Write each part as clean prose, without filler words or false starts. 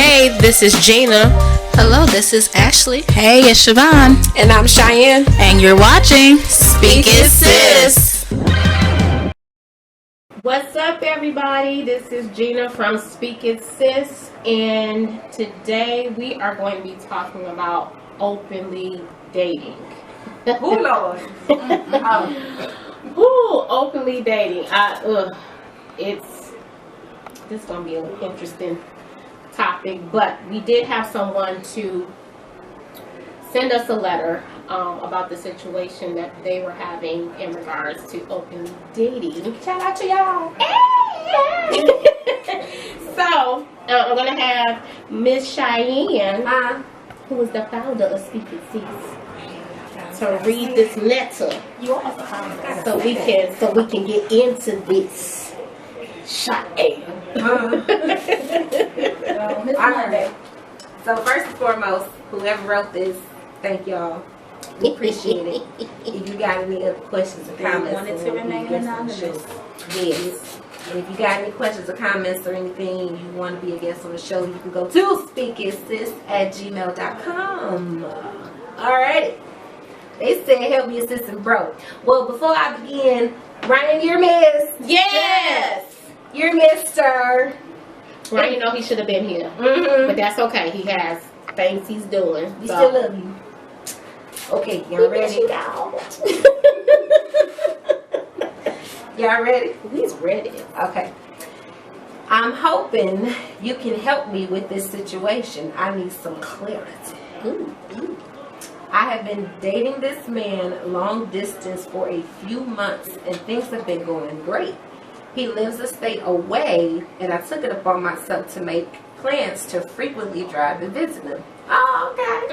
Hey, this is Gina. Hello, this is Ashley. Hey, it's Siobhan. And I'm Cheyenne. And you're watching Speak It Sis. What's up, everybody? This is Gina from Speak It Sis, and today we are going to be talking about openly dating. Oh Lord! Ooh, openly dating. This is gonna be an interesting topic, but we did have someone to send us a letter about the situation that they were having in regards to openly dating. Shout out to y'all. So I'm gonna have Miss Cheyenne, who is the founder of Speak It Sis, to read this letter, so we can get into this. Cheyenne. Alright. So first and foremost, whoever wrote this, thank y'all. We appreciate it. If you got any other questions or comments, wanted to remain anonymous. Yes. And if you got any questions or comments or anything you want to be a guest on the show, you can go to speakitsis@gmail.com. Alright. They said help your assistant broke. Well, before I begin, Ryan, you're Miss. Yes. You're Mr. Right, you know he should have been here, but that's okay. He has things he's doing. We still love you. Okay, y'all ready? Y'all ready? He's ready. Okay. I'm hoping you can help me with this situation. I need some clarity. I have been dating this man long distance for a few months and things have been going great. He lives a state away and I took it upon myself to make plans to frequently drive and visit him. Oh, okay.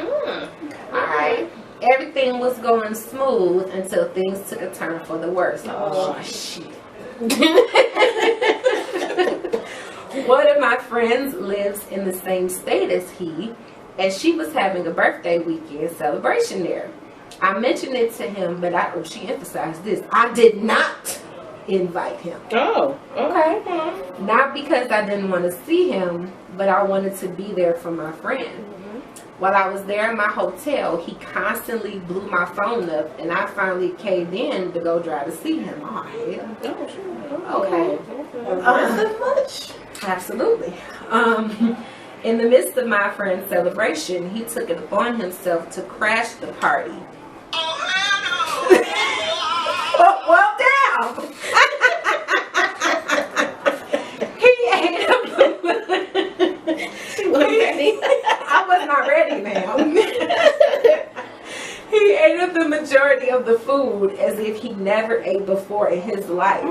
Alright. Everything was going smooth until things took a turn for the worse. Oh, shit. One of my friends lives in the same state as he, and she was having a birthday weekend celebration there. I mentioned it to him, but she emphasized this. I did not invite him. Oh, okay. Not because I didn't want to see him, but I wanted to be there for my friend. While I was there in my hotel, he constantly blew my phone up, and I finally caved in to go drive to see him. Oh, hell. Okay. much. Absolutely. In the midst of my friend's celebration, he took it upon himself to crash the party. Well, damn. He ate up. I was not ready, ma'am. He ate up the majority of the food as if he never ate before in his life.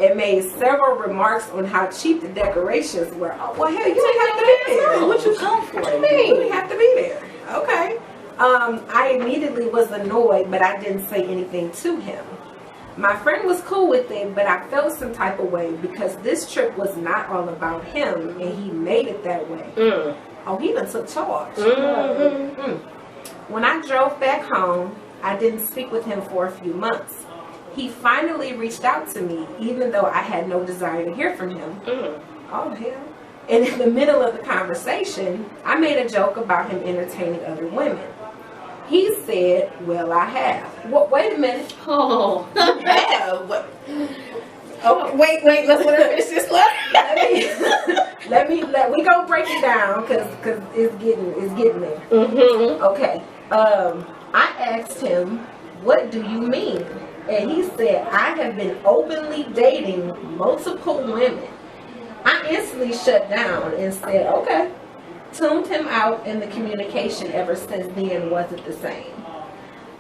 And made several remarks on how cheap the decorations were. Oh, well, hell, you didn't have to be there. What you come for? What you mean? You didn't have to be there. Okay. I immediately was annoyed, but I didn't say anything to him. My friend was cool with it, but I felt some type of way because this trip was not all about him, and he made it that way. Oh, he done took charge. When I drove back home, I didn't speak with him for a few months. He finally reached out to me, even though I had no desire to hear from him. Oh, hell. And in the middle of the conversation, I made a joke about him entertaining other women. He said, well, I have. Wait a minute. Oh, Okay. wait, let's let her finish this letter. let me go break it down because it's getting there. Okay. I asked him, what do you mean? And he said, I have been openly dating multiple women. I instantly shut down and said, okay. Tuned him out, and the communication ever since then wasn't the same.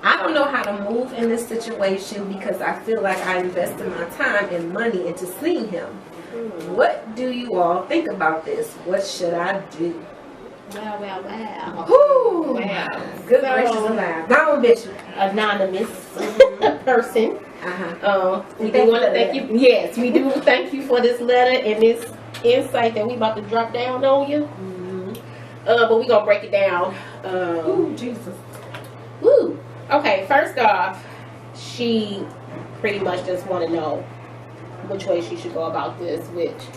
I don't know how to move in this situation because I feel like I invested my time and money into seeing him. What do you all think about this? What should I do? Wow. Whew. Wow. Good gracious alive. Go on, Bishop. Anonymous person. We Thank do want to you for thank that. you. Yes, we do thank you for this letter and this insight that we about to drop down on you. But we gonna break it down. Ooh, Jesus. Woo. Okay, first off, she pretty much just want to know which way she should go about this, which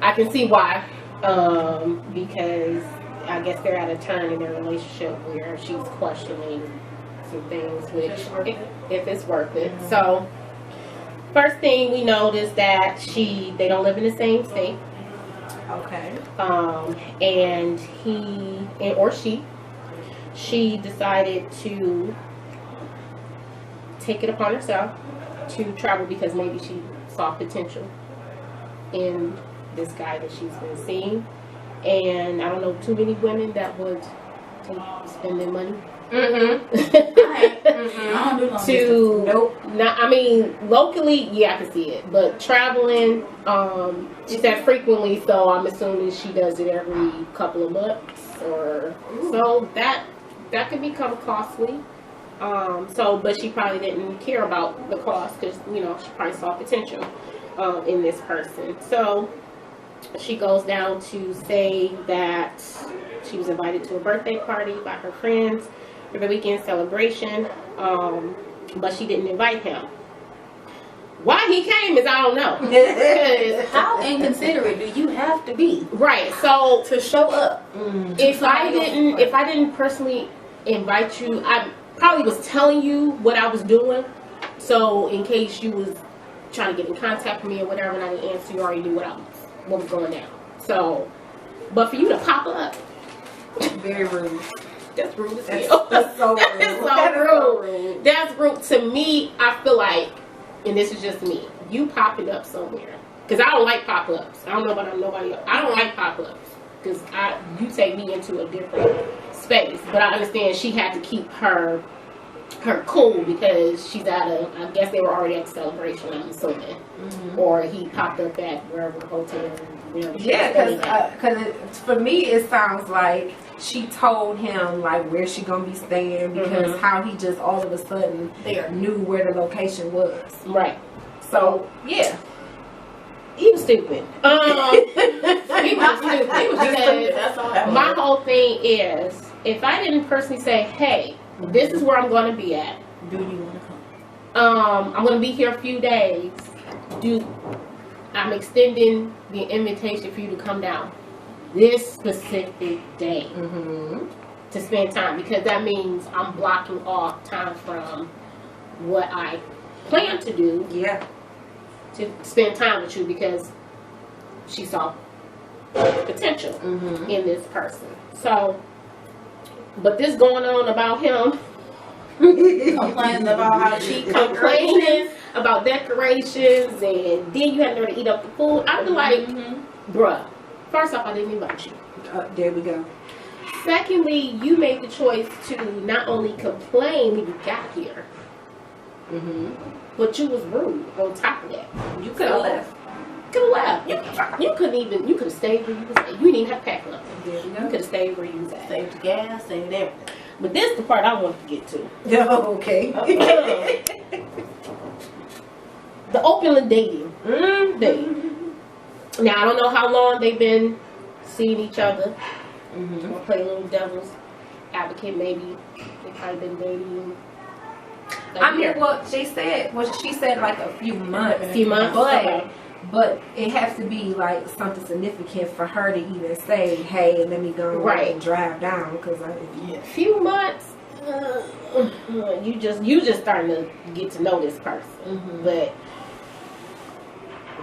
I can see why because I guess they're at a turn in their relationship where she's questioning some things, which if it's worth it. So first thing we noticed that they don't live in the same state. Okay. And she decided to take it upon herself to travel because maybe she saw potential in this guy that she's been seeing. And I don't know too many women that would spend their money I mean, locally, yeah, I can see it, but traveling, she said frequently, so I'm assuming she does it every couple of months or so. That could become costly. But she probably didn't care about the cost because, you know, she probably saw potential in this person. So she goes down to say that she was invited to a birthday party by her friends for the weekend celebration, but she didn't invite him. Why he came is I don't know. How inconsiderate do you have to be, right? So to show up? If I didn't personally invite you, I probably was telling you what I was doing. So in case you was trying to get in contact with me or whatever, and I didn't answer, you already knew what was going down. So, but for you to pop up, very rude. That's rude as hell. That's so rude. That's so rude. That's rude to me. I feel like, and this is just me, you popping up somewhere, because I don't like pop-ups. I don't know about nobody else. I don't like pop-ups because you take me into a different space. But I understand she had to keep her cool because she's at I guess they were already at the celebration, I'm assuming. Or he popped up at wherever the hotel. Yeah, because for me it sounds like she told him like where she gonna be staying because how he just all of a sudden knew where the location was. Right. So yeah. He was stupid. He was stupid. Because my whole thing is, if I didn't personally say, hey, this is where I'm going to be at. Do you want to come? I'm going to be here a few days. I'm extending the invitation for you to come down this specific day to spend time, because that means I'm blocking off time from what I plan to do. Yeah. To spend time with you because she saw potential in this person. So, but this going on about him Complaining about how cheap complaining about decorations, and then you had to eat up the food. I'd be like, bruh, first off, I didn't invite you. There we go. Secondly, you made the choice to not only complain when you got here, but you was rude on top of that. You could have left. You could have stayed where you was at. You didn't even have to pack up. You could have stayed where you was at. Saved the gas, saved everything. But this is the part I wanted to get to. Oh, okay. The open dating. Now, I don't know how long they've been seeing each other. Or play a little devil's advocate, maybe. They've probably been dating. I mean, she said like a few months. But But it has to be like something significant for her to even say, "Hey, let me go and drive down." Because a few months, you just starting to get to know this person. But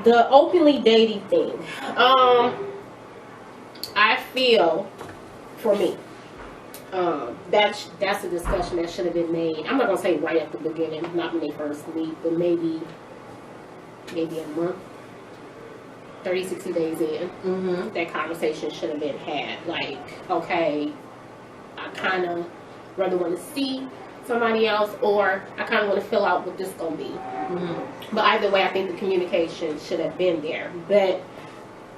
the openly dating thing, I feel, for me, that's a discussion that should have been made. I'm not gonna say right at the beginning, not when they first meet, but maybe a month. 30, 60 days in, that conversation should have been had. Like, okay, I kind of rather want to see somebody else, or I kind of want to fill out what this is going to be. But either way, I think the communication should have been there. But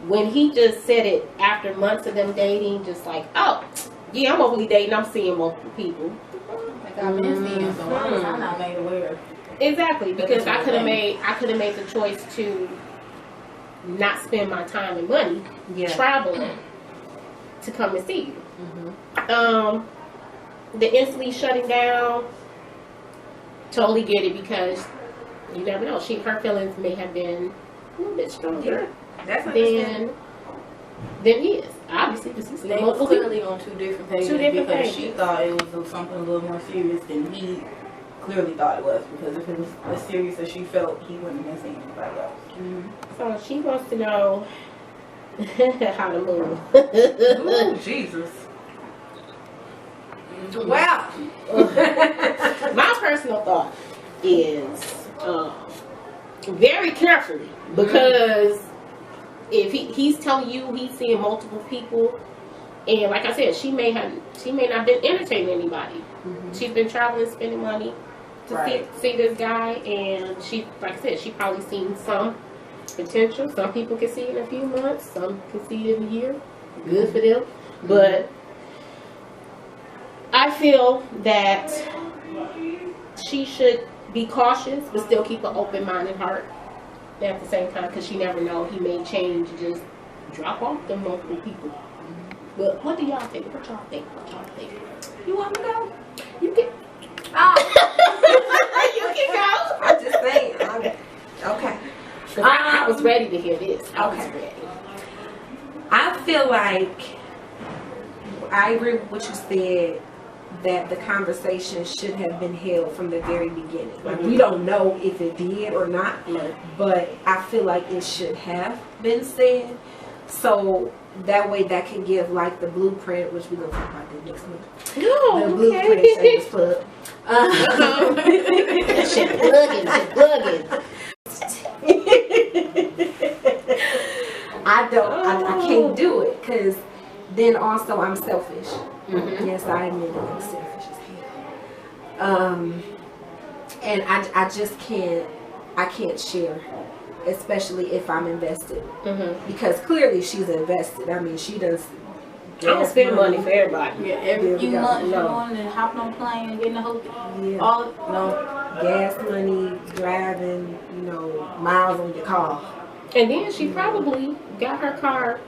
when he just said it after months of them dating, just like, oh, yeah, I'm openly dating, I'm seeing multiple people. Like I've been seeing, so I'm not made aware. Exactly, because I could have made the choice to not spend my time and money traveling to come and see you. The instantly shutting down, totally get it, because you never know. Her feelings may have been a little bit stronger than than his. Obviously, because he's They was clearly on two different pages because she thought it was something a little more serious than he clearly thought it was. Because if it was as serious as she felt, he wouldn't have seen anybody else. So she wants to know how to move. Ooh, Jesus. Wow. My personal thought is very carefully, because if he's telling you he's seeing multiple people, and like I said, she may not been entertaining anybody. She's been traveling, spending money to see this guy, and she, like I said, she probably seen some potential. Some people can see it in a few months, some can see it in a year. Good for them. But I feel that she should be cautious, but still keep an open-minded heart at the same time, because she never know, he may change and just drop off the multiple people. But what do y'all think? What y'all think? You want me to go? You can. You can go. I'm just saying. Okay. I was ready to hear this. I was ready. I feel like I agree with what you said, that the conversation should have been held from the very beginning. Like, we don't know if it did or not, but I feel like it should have been said. So that way that can give like the blueprint, which we're going to talk about that next month. No, The blueprint Shameless plug. Shit, plugging. I can't do it, because then also I'm selfish. Yes, I admit it, I'm selfish as hell. And I just can't share, especially if I'm invested. Because clearly she's invested. I mean, she does. I don't spend money for everybody. Yeah, every few months you're going and hopping on a plane and getting a hotel. Yeah. All no. Gas money, driving, miles on your car. And then she probably got her car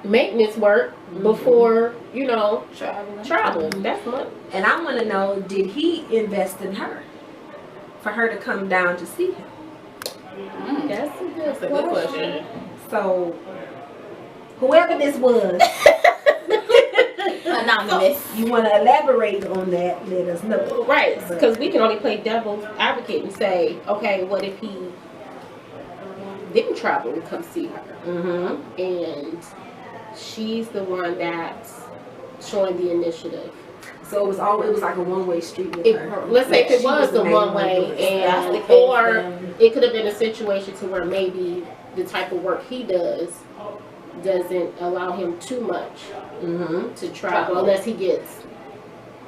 maintenance work before, traveling. That's money. And I want to know, did he invest in her for her to come down to see him? That's a good question. So, whoever this was, Anonymous. you want to elaborate on that, let us know. Right, because we can only play devil's advocate and say, okay, what if he didn't travel to come see her? And she's the one that's showing the initiative. So it was like a one-way street with her. Let's say if it was the one way, and or it could have been a situation to where maybe the type of work he does doesn't allow him too much to travel unless he gets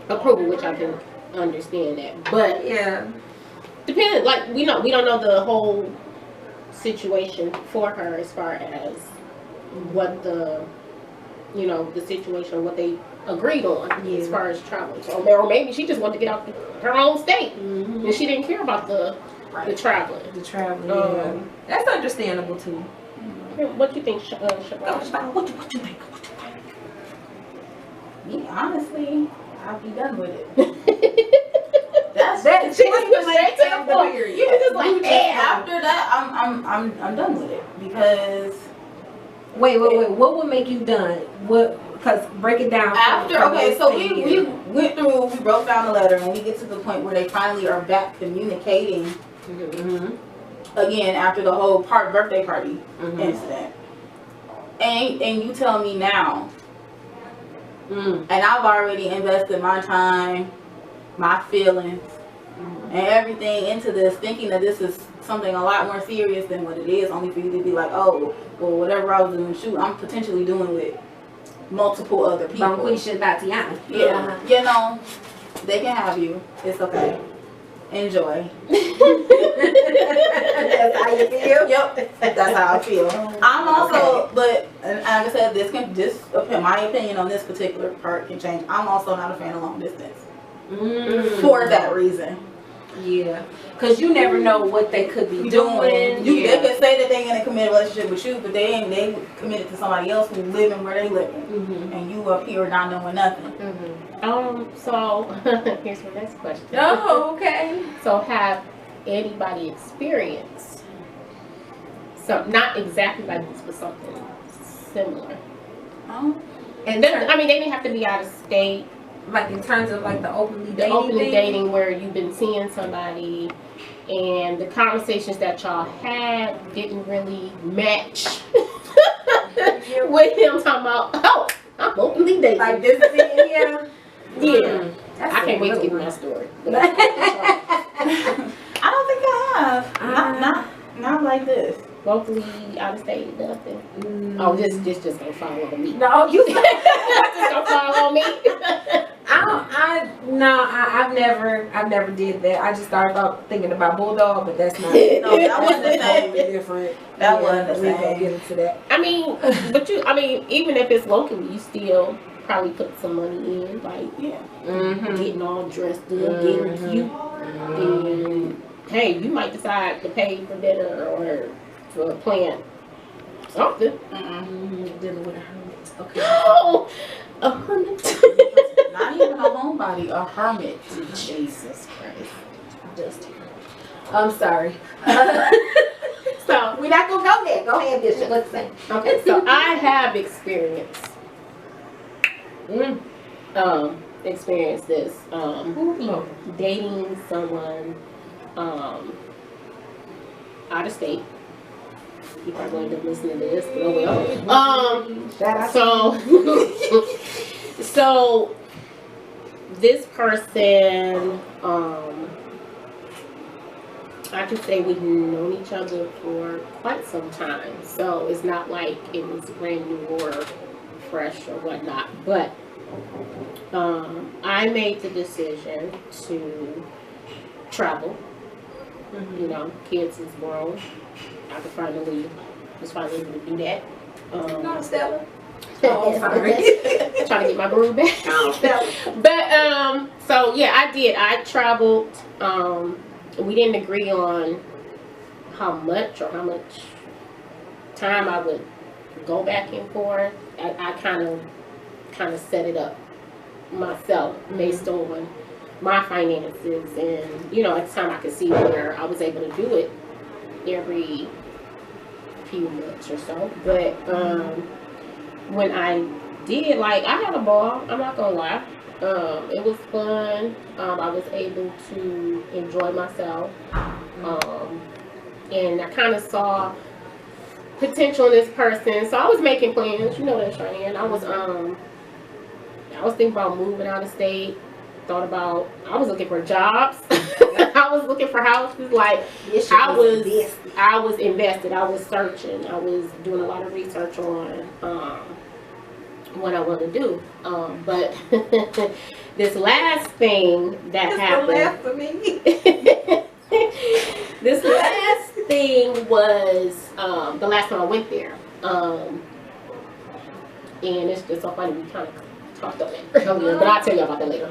approval, which I can understand that. But yeah, depending, like we don't know the whole situation for her as far as what the situation, what they agreed on as far as traveling. So, or maybe she just wanted to get out her own state and she didn't care about the traveling. The traveling. That's understandable too. What do you think, Shabbat? What you think? Me, honestly, I'll be done with it. That's that. She just went straight to the point. Yeah, after that, I'm done with it, because. Wait. What would make you done? What? Because break it down. So we went through. We broke down the letter, and we get to the point where they finally are back communicating. Again, after the whole birthday party incident, and you tell me now, and I've already invested my time, my feelings, and everything into this, thinking that this is something a lot more serious than what it is, only for you to be like, oh, well, whatever I was doing, shoot, I'm potentially doing with multiple other people. Banquisha Tatiana. Yeah, they can have you. It's okay. Enjoy. That's how you feel? Yep, that's how I feel. I'm also, but and like I said, my opinion on this particular part can change. I'm also not a fan of long distance for that reason. Yeah, because you never know what they could be doing. They could say that they're in a committed relationship with you, but they committed to somebody else who's living where they living, and you up here not knowing nothing. So here's my next question. Oh, okay. So have anybody experienced not exactly like this, but something similar And I mean, they didn't have to be out of state. like in terms of like the openly The dating openly thing? dating where you've been seeing somebody and the conversations that y'all had didn't really match with him talking about, oh, I'm openly dating. Like this thing here? Yeah. That's I can't wait to good get one. my story. I don't think I have. Not like this. Locally, out of state, nothing. Mm. Oh, this just gonna follow on me. No, you. Just gonna follow on me. I've never did that. I just started thinking about bulldog, but that's not. No, that wasn't the totally same. different. That wasn't the we ain't gonna same. get into that. I mean, even if it's locally, you still probably put some money in, like Mm-hmm. getting all dressed up, getting cute. And hey, you might decide to pay for dinner or for plan something. Dealing with a hermit. Okay. Oh, a hermit. Not even a homebody, a hermit. Jesus Christ. Just I'm sorry. So We're not gonna go there. Go ahead, Bishop. Let's say. okay, so I have experienced experienced this dating someone out of state. You probably won't end up listening to this, but oh well. Shout out. So this person, I could say we've known each other for quite some time. So it's not like it was brand new or fresh or whatnot. But I made the decision to travel. You know, kids is grown. I could finally was finally able to do that. No, Stella. Oh, sorry. Trying to get my groove back. But so yeah, I did. I traveled. We didn't agree on how much time I would go back and forth. I kind of set it up myself based on my finances, and you know, at the time I could see where I was able to do it every few months or so. But when I did, like, I had a ball. I'm not gonna lie. It was fun. I was able to enjoy myself, and I kind of saw potential in this person. So I was making plans. You know that, Cheyenne. I was thinking about moving out of state. I was looking for jobs. I was looking for houses. Like, I was invested. I was searching. I was doing a lot of research on what I want to do. But this last thing that happened. For me. This last thing was the last time I went there. And it's just so funny, we kind of talked about it earlier, but I'll tell you about that later.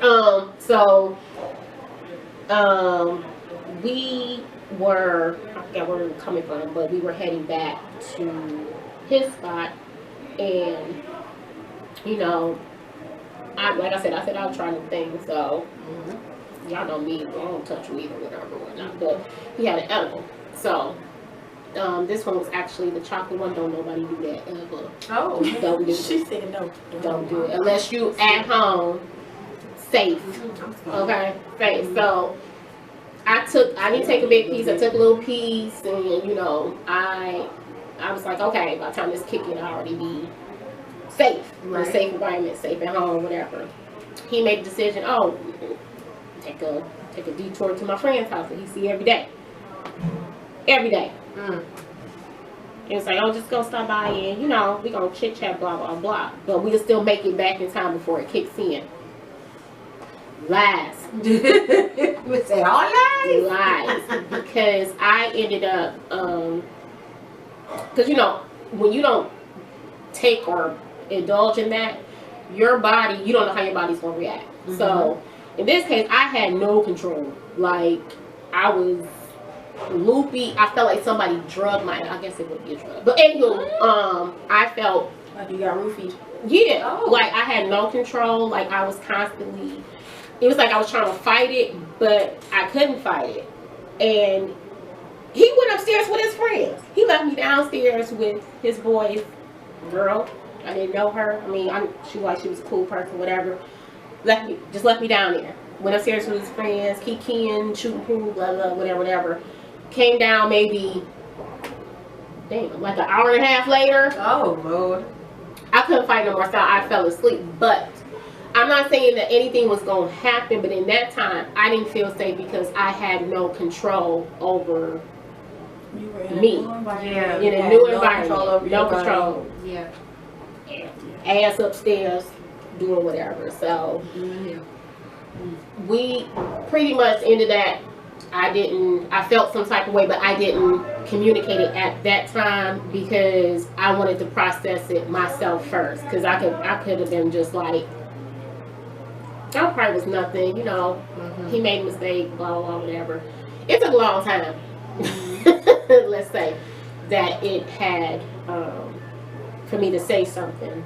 We were, I forgot where we were coming from, but we were heading back to his spot, and you know, like I said I'll try new things, so y'all know me, I don't touch weed or whatever, but he had an edible, so this one was actually the chocolate one. Don't nobody do that ever. Oh. Don't do it. She said no. Don't do it unless you at home, safe. Okay, safe. So I didn't take a big piece. I took a little piece, and you know, I was like, okay, by the time this kick in, I'll already be safe, in a safe environment, safe at home, whatever. He made the decision. Oh, take a detour to my friend's house that he see every day. Every day. It was like, oh, just go stop by and, you know, we gonna chit chat, blah, blah, blah. But we'll still make it back in time before it kicks in. Lies. We said all lies. Lies. Because I ended up, because, you know, when you don't take or indulge in that, your body, you don't know how your body's gonna react. So, in this case, I had no control. Like, I was loopy. I felt like somebody drugged my, I guess it would be a drug. But anyway, I felt Like you got roofied. Yeah, like I had no control. Like I was constantly, it was like I was trying to fight it, but I couldn't fight it. And he went upstairs with his friends. He left me downstairs with his boy's girl I didn't know her. I mean, she was a cool person, whatever. Left me down there. Went upstairs with his friends, kikiing, shooting pool, blah blah, whatever. Came down maybe, like an hour and a half later. Oh Lord. I couldn't fight no more, so I fell asleep. But I'm not saying that anything was going to happen, but in that time, I didn't feel safe because I had no control over me. Yeah. In a new environment. No control. Yeah. Ass upstairs, doing whatever. So we pretty much ended that. I felt some type of way, but I didn't communicate it at that time because I wanted to process it myself first. Because I could have been just like, that probably was nothing, you know. He made a mistake, blah blah whatever. It took a long time. Let's say that it had for me to say something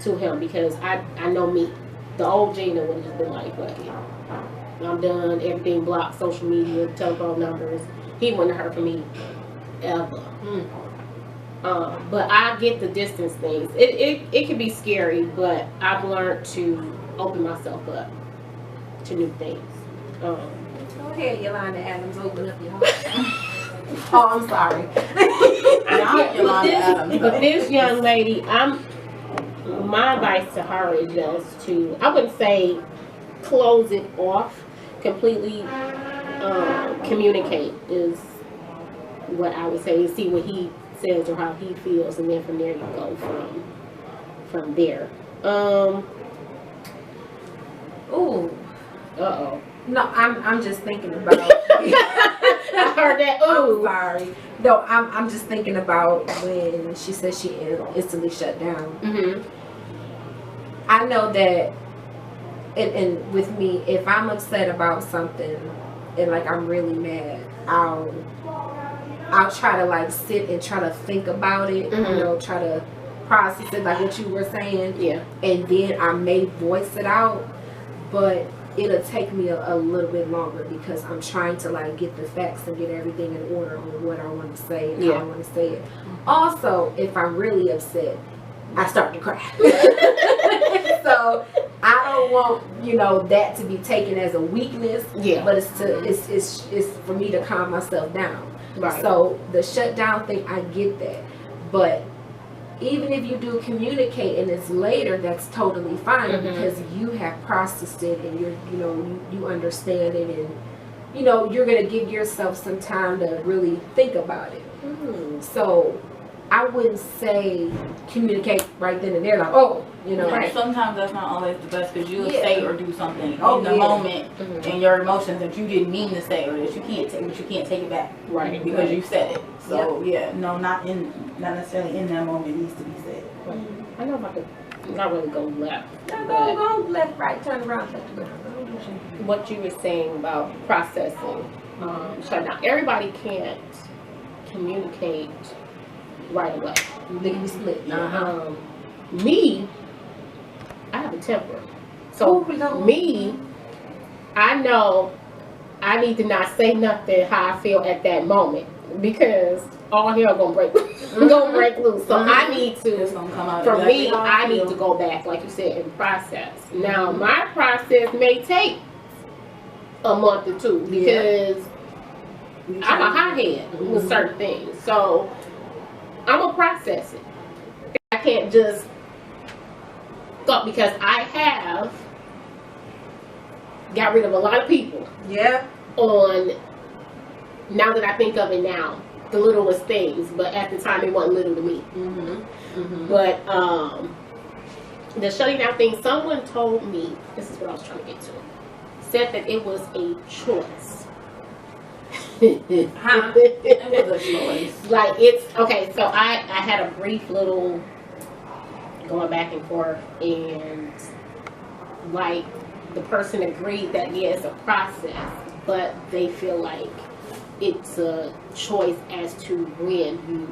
to him because I know me. The old Gina would have just been like, fuck it. I'm done. Everything blocked. Social media, telephone numbers. He wouldn't have heard from me ever. But I get the distance things. It can be scary, but I've learned to open myself up to new things. Go ahead, Yolanda Adams. Open up your heart. Oh, I'm sorry. But this young lady, my advice to her is just to, I wouldn't say close it off completely. Communicate is what I would say. See what he says or how he feels, and then from there you go from there. Ooh. Uh-oh. No, I'm just thinking about. I heard that. Ooh. I'm sorry. No, I'm just thinking about when she said she instantly shut down. I know that, and with me, if I'm upset about something and like I'm really mad, I'll try to like sit and try to think about it. You know, try to process it, like what you were saying. Yeah. And then I may voice it out, but it'll take me a little bit longer because I'm trying to like get the facts and get everything in order on what I want to say and how I want to say it. Also, if I'm really upset, I start to cry. So I don't want that to be taken as a weakness. Yeah. But it's for me to calm myself down. Right. So the shutdown thing, I get that, but even if you do communicate and it's later, that's totally fine because you have processed it and you understand it, and you're gonna give yourself some time to really think about it. So I wouldn't say communicate right then and there, like, Right. Sometimes that's not always the best because you'll say or do something in the moment and your emotions that you didn't mean to say or that you can't take, but you can't take it back, right? Because you said it. So not necessarily in that moment it needs to be said. I know if I could not really go left. No, go left, right, turn around, what you were saying about processing, shutdown. Everybody can't communicate right away. They can be split. Me, I have a temper. So I know I need to not say nothing how I feel at that moment because all hell gonna break loose. So I need to, for me, I need to go back, like you said, and process. Now my process may take a month or two because I'm a hothead with certain things. So I'm gonna process it. I can't just thought because I have got rid of a lot of people. Yeah. On now that I think of it now, the littlest things, but at the time it wasn't little to me. But the shutting down thing, someone told me, this is what I was trying to get to, said that it was a choice. It was a choice. Like it's okay. So I had a brief little going back and forth, and like the person agreed that it's a process, but they feel like it's a choice as to when you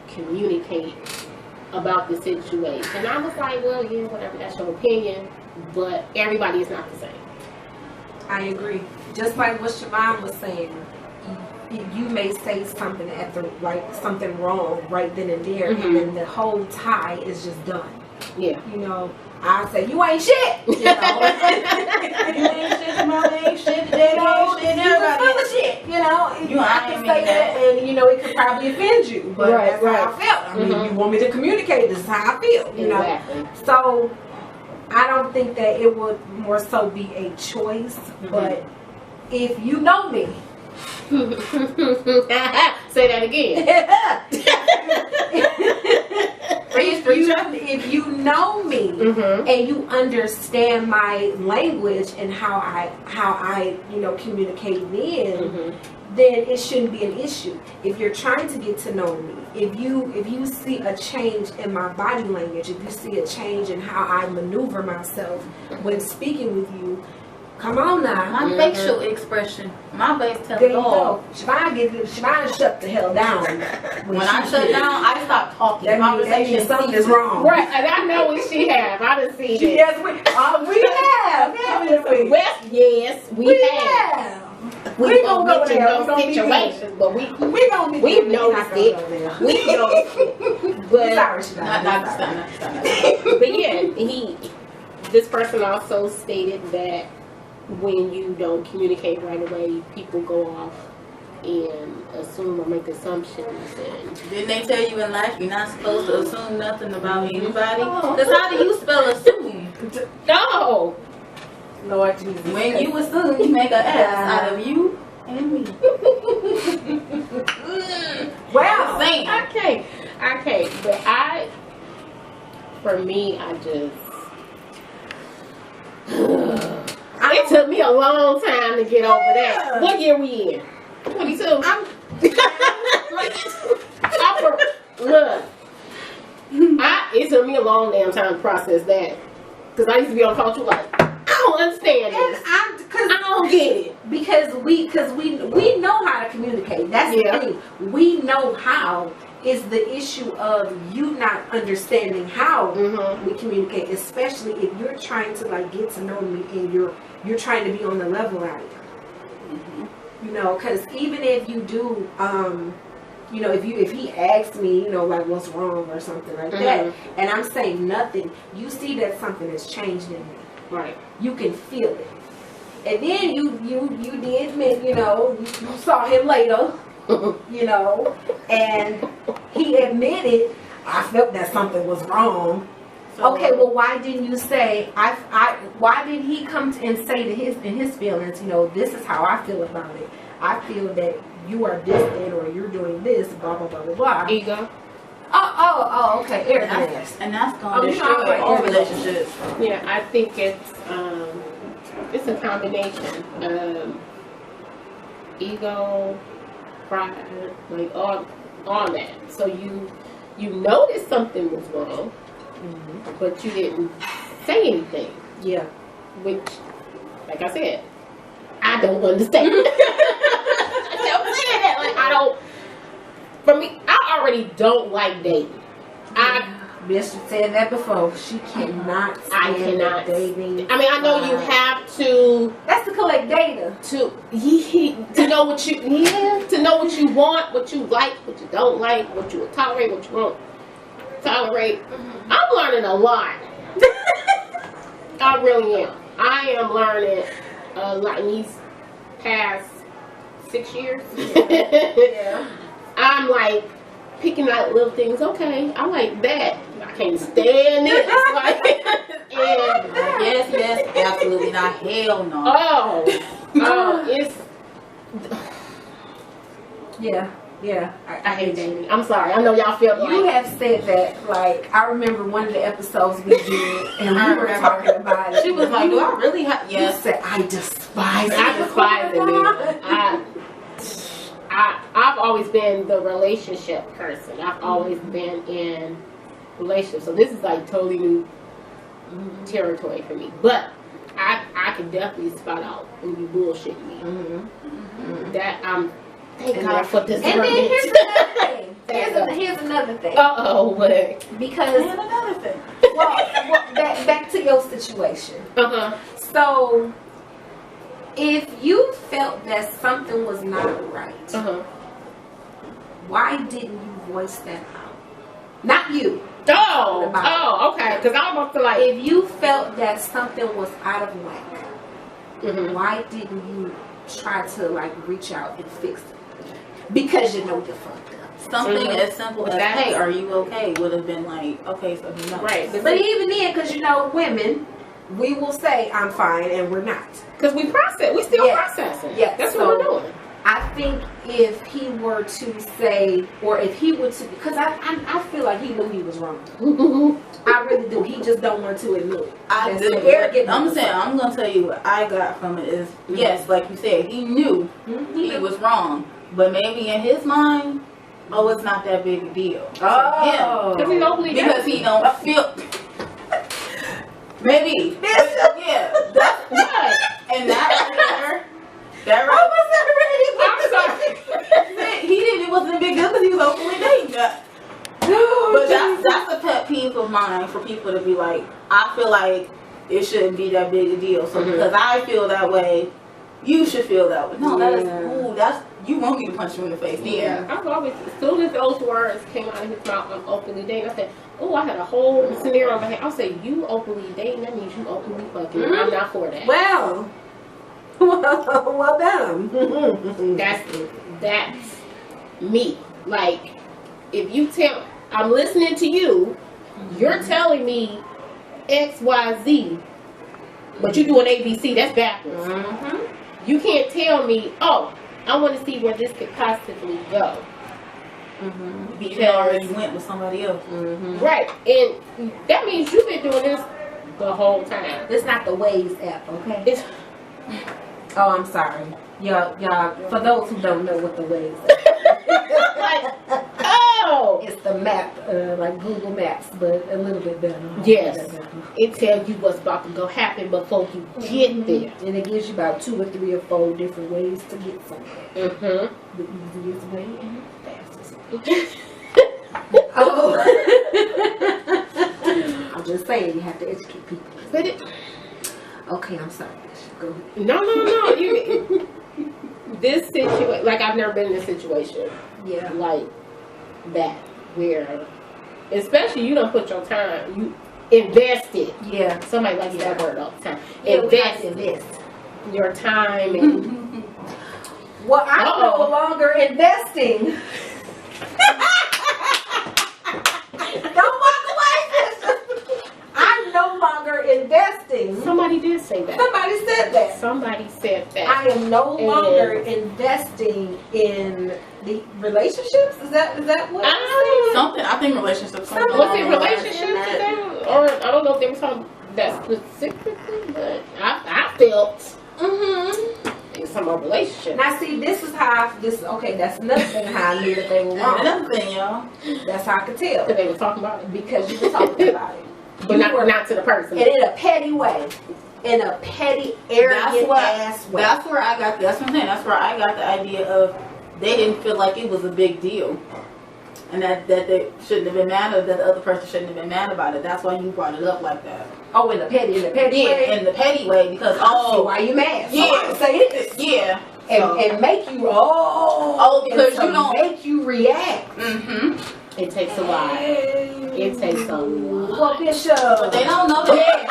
communicate about the situation. And I was like, well, yeah, whatever, that's your opinion, but everybody is not the same. I agree. Just like what Siobhan was saying, you may say something at the something wrong right then and there, and then the whole tie is just done. Yeah. You know, I say you ain't shit. You know, You ain't shit, mama ain't shit, daddy ain't shit, you everybody full of ain't shit. shit. You know, You I ain't can mean say that, and you know, it could probably offend you, but Right, that's how I felt. I mean, you want me to communicate? This is how I feel. You know, so I don't think that it would more so be a choice, but if you know me. Say that again. If you know me and you understand my language and how I communicate then it shouldn't be an issue. If you're trying to get to know me, if you see a change in my body language, if you see a change in how I maneuver myself when speaking with you, come on now. My facial expression, my face tells There it you all. go. Siobhan shut the hell down. When I shut down, I stop talking. That Conversation means something is ceases. wrong. Right, and I know what she have. I done seen it. Yes, we have. Haven't we? Well, yes, we have. We gonna go mention there. those We gonna be situations, but we gonna be we've there. noticed We're it. not gonna go there. We noticed it. But Sorry, Siobhan. Not stop. but yeah, this person also stated that when you don't communicate right away, people go off and assume or make assumptions. And Didn't they tell you in life you're not supposed to assume nothing about anybody? Because how do you spell assume? no, Lord Jesus. When you assume, you make an ass out of you and me. Well, Same. I can't. But for me, I just. It took me a long time to get over that. What year we in? 22. It took me a long damn time to process that. Because I used to be on culture like, I don't understand this. I don't get it. Because we know how to communicate. That's the thing. We know how. Is the issue of you not understanding how we communicate, especially if you're trying to like get to know me and you're trying to be on the level out of it. You know, because even if you do, you know, if he asks me, you know, like what's wrong or something like that, and I'm saying nothing, you see that something has changed in me. Right. You can feel it, and then you did admit, you know, you saw him later. You know, and he admitted, I felt that something was wrong. So, okay, well, why didn't you say? Why did he come and say to his feelings? You know, this is how I feel about it. I feel that you are distant or you're doing this. Blah blah blah blah blah. Ego. Oh, okay. Arrogance. And that's going to destroy all relationships. Yeah, I think it's a combination of ego, pride, like all that. So you noticed something was wrong, but you didn't say anything. Yeah. Which, like I said, I don't understand. I'm saying that, like I don't. For me, I already don't like dating. Bishop said that before. She cannot stand dating. I mean, I know you have to. That's to collect data. To know what you to know what you want, what you like, what you don't like, what you will tolerate, what you won't tolerate. I'm learning a lot. I really am. I am learning a lot in these past 6 years. Yeah. I'm like picking out little things. Okay, I like that. I can't stand this. Like, and yes, absolutely not. Hell no. It's. Yeah. I hate dating. I'm sorry. I know y'all feel like you have said that. Like I remember one of the episodes we did, and we were talking about it. She was like, "Do I really have?" You said, "I despise it." I despise it, man. I've always been the relationship person. I've always been in relationships, so this is like totally new territory for me. But I can definitely spot out when you bullshit me. That thank God for this. And then here's another thing. Here's another thing. What? Because And another thing. well back to your situation. Uh-huh. So If you felt that something was not right, why didn't you voice that out? Not you. Oh, okay. Because I almost feel like If you felt that something was out of whack, why didn't you try to like reach out and fix it? Because you know you're fucked up. Something as simple as, hey, are you okay? Would have been like, okay, so he knows. right. But even then, because you know women, we will say I'm fine and we're not. Because we still processing. Yeah, that's so what we're doing. I think if he were to say, or if he were to, because I feel like he knew he was wrong. I really do. He just don't want to admit it. I do. I'm saying, I'm gonna tell you what I got from it is, yes, like you said, he knew he was wrong, but maybe in his mind, oh, it's not that big a deal. Oh, Because he don't believe Because he don't feel. Maybe. Yeah. That's what? And that right there. He didn't. It wasn't a big deal because he was openly dating that. But that's a pet peeve of mine for people to be like, I feel like it shouldn't be that big a deal. So because I feel that way, you should feel that way. No, that is that's you want me to punch you in the face. Yeah. I've always, as soon as those words came out of his mouth, I'm openly dating. I said, oh, I had a whole scenario in my head. I'll say, you openly dating, that means you openly fucking. I'm not for that. well done. That's me. Like, if you tell, I'm listening to you, you're telling me X, Y, Z, but you're doing ABC, that's backwards. You can't tell me, oh, I want to see where this could possibly go. Because you already went with somebody else. Right. And that means you've been doing this the whole time. It's not the Waze app, okay? It's, Oh, I'm sorry. Y'all, for those who don't know what the Waze is, like, oh! it's the map, like Google Maps, but a little bit better. Yes. It tells you what's about to go happen before you get there. And it gives you about 2 or 3 or 4 different ways to get somewhere. The easiest way and the fastest way. Oh. I'm just saying, you have to educate people. But it, Okay, I'm sorry. Go ahead. no. This situation, like, I've never been in this situation. Yeah. Like that, where, especially you don't put your time, you invest it. Yeah. Somebody likes that word all the time. Yeah, Invest your time and well, I'm no longer investing. Don't walk away, sister. I'm no longer investing. somebody did say that. Somebody said that. Somebody said that. I am no longer investing in the relationships. Is that what? Something. I think relationships. Was it relationships today? Or I don't know if they were talking that specifically, but I felt in some relationship. Now see, this is how that's another thing how I knew that they were wrong. Another thing, y'all. That's how I could tell. They were talking about it. Because you were talking about it. But not to the person. And in a petty way. In a petty, arrogant ass way. That's where I got. That's what I'm saying. That's where I got the idea of they didn't feel like it was a big deal, and that they shouldn't have been mad, or that the other person shouldn't have been mad about it. That's why you brought it up like that. Oh, in the petty way. In the petty way, because why you mad? Yeah, So I say this. Yeah. And make you because you don't make you react. It takes a while. It takes a while. Well, Bishop. But they don't know that.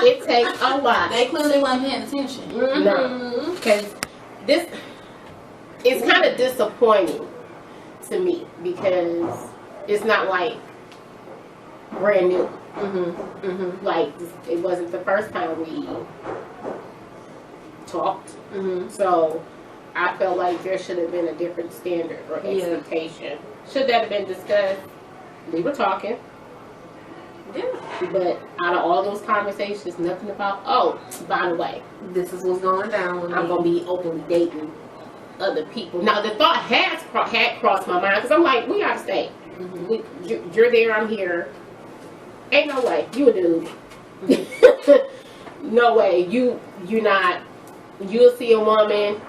It takes a while. They clearly weren't paying attention. No, because this it's kind of disappointing to me because it's not like brand new. Like it wasn't the first time we talked. So I felt like there should have been a different standard or expectation. Should that have been discussed? We were talking. Yeah. But out of all those conversations, nothing about, oh, by the way, This is what's going down. I'm going to be openly dating other people. Now, the thought had crossed my mind because I'm like, we got to stay. You're there, I'm here. Ain't no way. You a dude. No way. You're not. You'll see a woman,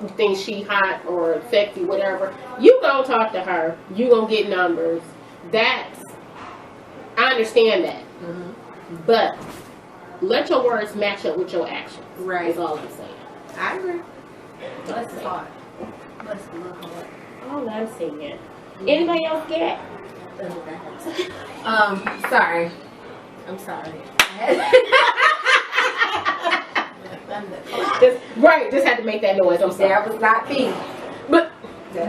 you think she hot or sexy, whatever. You gonna talk to her. You gonna get numbers. I understand that. But let your words match up with your actions. Right. Is all I'm saying. I agree. Bless his heart. Bless his little heart. All I'm saying. Anybody else get? Sorry. I'm sorry. Just had to make that noise. I'm sorry. That was not me.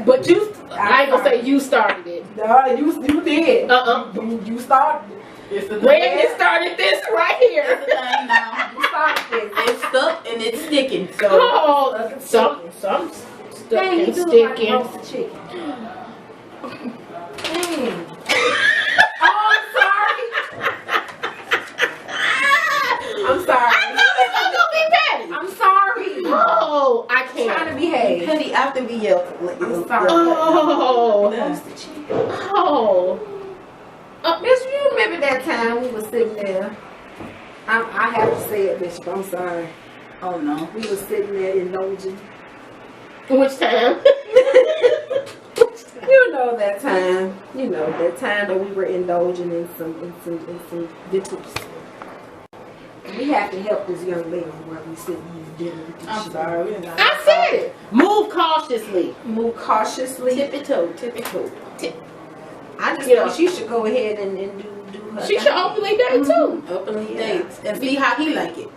But you, I ain't gonna say you started it. No, you did. You started it. It's the Brandon started this right here. thing now. You started this. It's stuck and it's sticking. So Oh, some stuck Dang, and you do like sticking. roasted chicken. Dang. Oh, I'm sorry. I'm sorry. I'm gonna be petty. I'm sorry. Oh, I I'm trying can't. to behave. Petty after we yelled. I'm sorry. Oh, Roasted chicken. oh. Miss, you remember that time we was sitting there? I have to say it, Bishop. I'm sorry. Oh no. We was sitting there indulging. Which time? You know that time. You know that time that we were indulging in some victims. We have to help this young lady while we sitting here dinner. I'm sorry. We didn't I said it. Move cautiously. Move cautiously. Tippy-toe. I just Yeah. think she should go ahead and do her She thing. should openly date too. openly dates and see how he like it.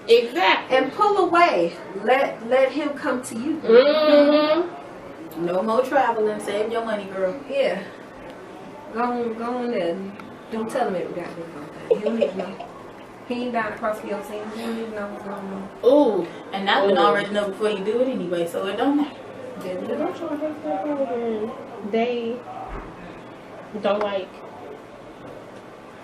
Exactly. And pull away. Let him come to you. Mm-hmm. No more traveling. Save your money, girl. Yeah. Go on there. Don't tell him every goddamn thing. He don't need to know. He ain't down across the ocean. He don't need to know what's going on. Ooh. And that would already know before you do it anyway, so it don't matter. They don't like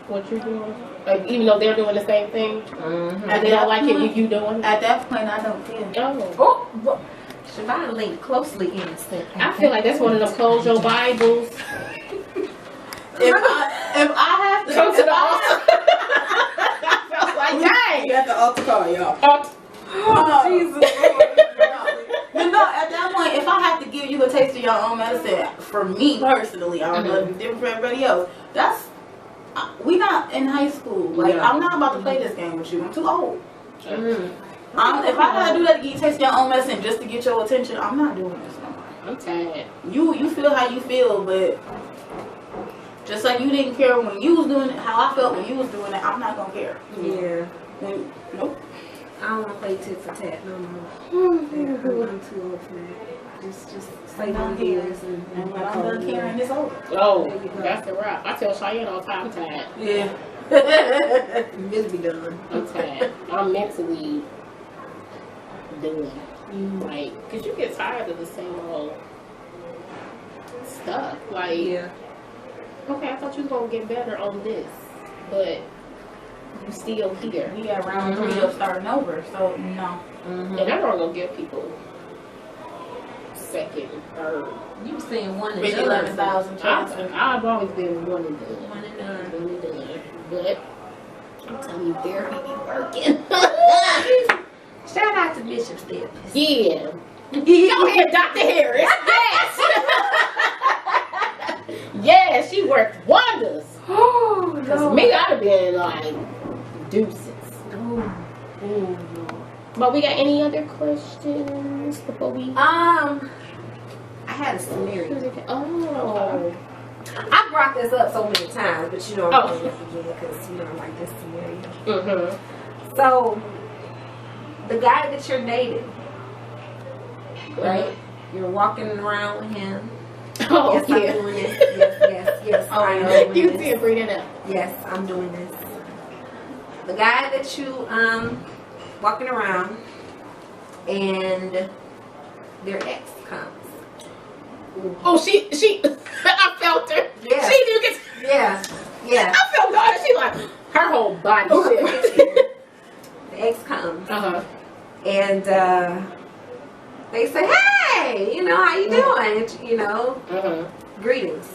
what you're doing. Like, even though they're doing the same thing, and they don't like it if you doing it. At that point, I don't care. Oh. Oh, Siobhan linked closely innocent. I feel like that's one of them close your Bibles. If I have to Come to the altar. I felt like, dang. You at the altar call, y'all. Oh, Jesus. You know, at that point, if I have to give you a taste of your own medicine, for me personally, I don't know if it's different for everybody else. We not in high school. Like, Yeah. I'm not about to play this game with you. I'm too old. Mm-hmm. If I gotta do that to get you a taste of your own medicine just to get your attention, I'm not doing this no more. I'm tired. You feel how you feel, but just like you didn't care when you was doing it, how I felt when you was doing it, I'm not gonna care. Yeah. Nope. I don't want to play tit for tat no more. I'm too old for that. Just say what it is. And when I'm done caring, it's over. Oh, There you go. that's the wrap. I tell Cheyenne all the time, I'm tired. Yeah. Really be done. I'm tired. I'm mentally done. Like, cause you get tired of the same old stuff. Like, Yeah. okay, I thought you was gonna get better on this, but you still here. We got round 3 of starting over, so no. And I'm not gonna give people second, third. You were saying one and With done. 11,000 chances. I've always been one and done. One and done. One and done. But I'm telling you, therapy be working. Shout out to Bishop Stephens. Yeah. Go ahead, Dr. Harris. Yes. Yeah, she worked wonders. Oh, Cause me, I'd have been like deuces. But we got any other questions before we? I had a scenario. Oh. I brought this up so many times, but you know I'm Oh. going to again because you know I like this scenario. Mm-hmm. So, the guy that you're dating, right? You're walking around with him. Oh, Yes, yeah. I'm doing this. Yes, Oh, I'm no. doing You this. did bring it up. Yes, I'm doing this. The guy that you walking around and their ex comes. Oh, she I felt her. Yeah. She do get. Yeah. I felt God. She like her whole body shit. The ex comes Uh-huh. and they say, "Hey, you know how you doing? You know, Uh-huh. greetings."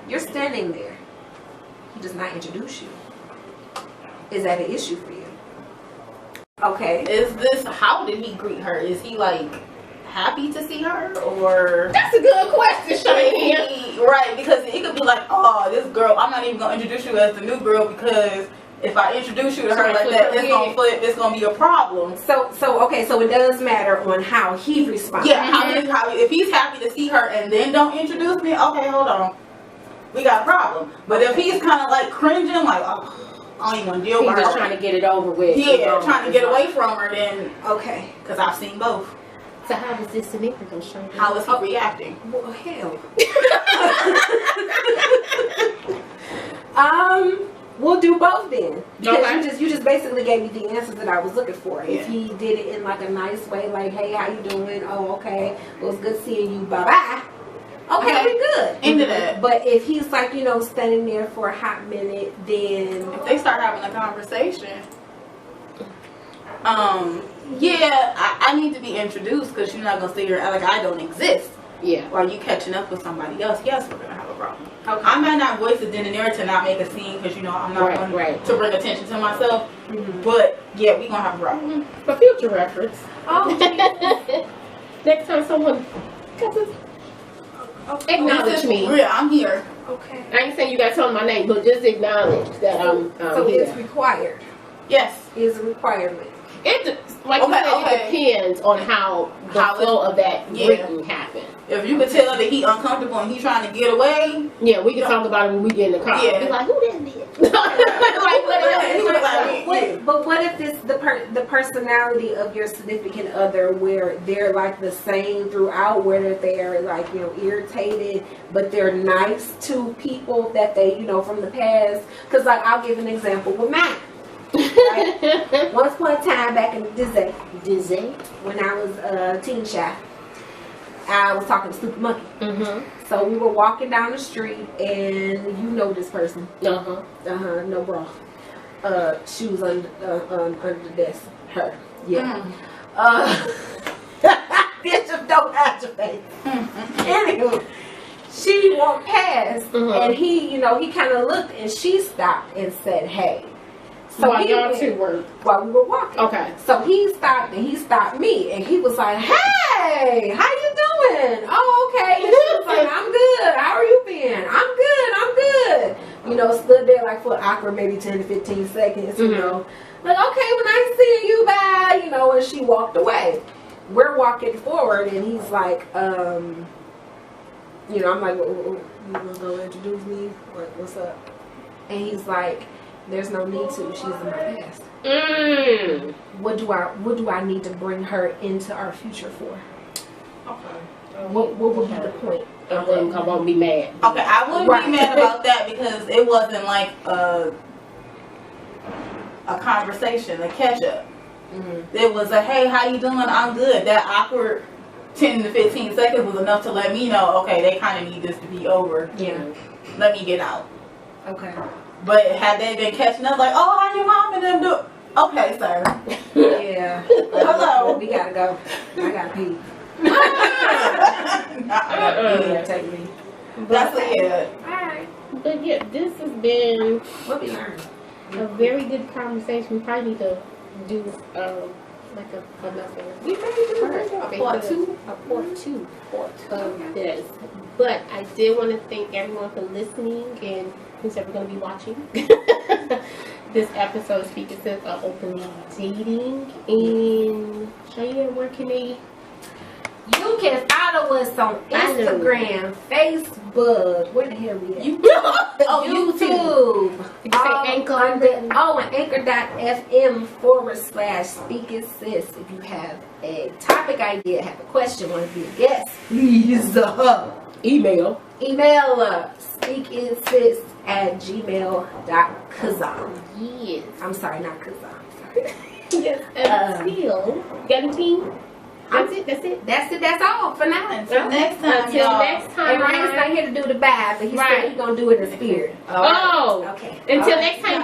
You're standing there. He does not introduce you. Is that an issue for you? Okay. How did he greet her? Is he like happy to see her, or That's a good question, Cheyenne. right? Because it could be like, oh, this girl, I'm not even gonna introduce you as the new girl because if I introduce you to her like that, it's gonna flip. It's gonna be a problem. So okay, so it does matter on how he responds. Yeah, how if he's happy to see her and then don't introduce me, okay, hold on, we got a problem. But if he's kind of like cringing, like, oh, I don't even want to deal with her. He's just trying to get it over with. Yeah, trying to get away from her. Then okay, because I've seen both. So how was this scenario showing? How is he reacting? well, hell. We'll do both then. Because you just basically gave me the answers that I was looking for. Yeah. If he did it in like a nice way, like, hey, how you doing? Oh, okay. It was good seeing you. Bye bye. Okay, we good. Into that. But if he's like, you know, standing there for a hot minute, then If they start having a conversation, yeah, I need to be introduced because you're not gonna sit here and act like I don't exist. Yeah. While you catching up with somebody else, yes, we're gonna have a problem. okay. I might not voice it then and there to not make a scene because you know I'm not going to bring attention to myself. But yeah, we gonna have a problem. For future reference. Oh, Next time someone acknowledge me. Yeah, I'm here. okay. I ain't saying you gotta tell them my name, but just acknowledge that I'm So here. it's required. Yes. It's a requirement. Like you said, it depends on how the flow of that greeting happened. If you could tell that he uncomfortable and he trying to get away, Yeah, we can talk about it when we get in the car. Yeah. Be like, who that did? But what if it's the personality of your significant other where they're like the same throughout, where they're like, you know, irritated, but they're nice to people that they, you know, from the past? Because like, I'll give an example with Matt. Right? Once upon a time back in the day, when I was teen shy, I was talking to Stupid Monkey. So we were walking down the street, and you know this person. No bra. Shoes under the desk. Her. Yeah. Bitch, don't hide your face. Anywho, she walked past, and he, you know, he kind of looked, and she stopped and said, "Hey." So while y'all two were while we were walking. Okay. So he stopped and he stopped me and he was like, "Hey, how you doing?" "Oh, okay." And she was like, "I'm good. How are you been?" "I'm good. You know, stood there like for an awkward maybe 10 to 15 seconds, you know. Like, "Okay, well, nice seeing you, bye." You know, and she walked away. We're walking forward and he's like, you know, I'm like, "You gonna go introduce me? What's up?" And he's like, "There's no need to. She's in my past. What do I need to bring her into our future for?" Okay. What would be the point? I won't be mad. Okay, I wouldn't be mad about that because it wasn't like a conversation, a catch up. It was a, "Hey, how you doing?" "I'm good." That awkward 10 to 15 seconds was enough to let me know, okay, they kind of need this to be over. Yeah. Let me get out. Okay. But had they been catching up like, "Oh, how your mom and them do?" "Okay, sir." Yeah. Hello. We gotta go. I gotta pee. Yeah, Take me. that's it. Alright. But yeah, this has been What we learned? a very good conversation. We probably need to do like another We may do Part two. a part two of this. But I did want to thank everyone for listening and who's ever going to be watching this episode of Speaking Sis are openly dating. And Cheyenne, where can they? You can follow us on Instagram, Facebook. Where the hell we at? YouTube. Did you say Anchor? And Anchor.fm/Speaking Sis. If you have a topic idea, have a question, want to be a guest, please Email us speakingsis@gmail.com. Yes. I'm sorry, not Kazam. Sorry. Yes. Until got a team. That's it. That's all for now. Until next time, Until y'all. next time. And Ryan's not here to do the bad, but he said he's gonna do it in spirit. Oh. Okay. Until All right. next time,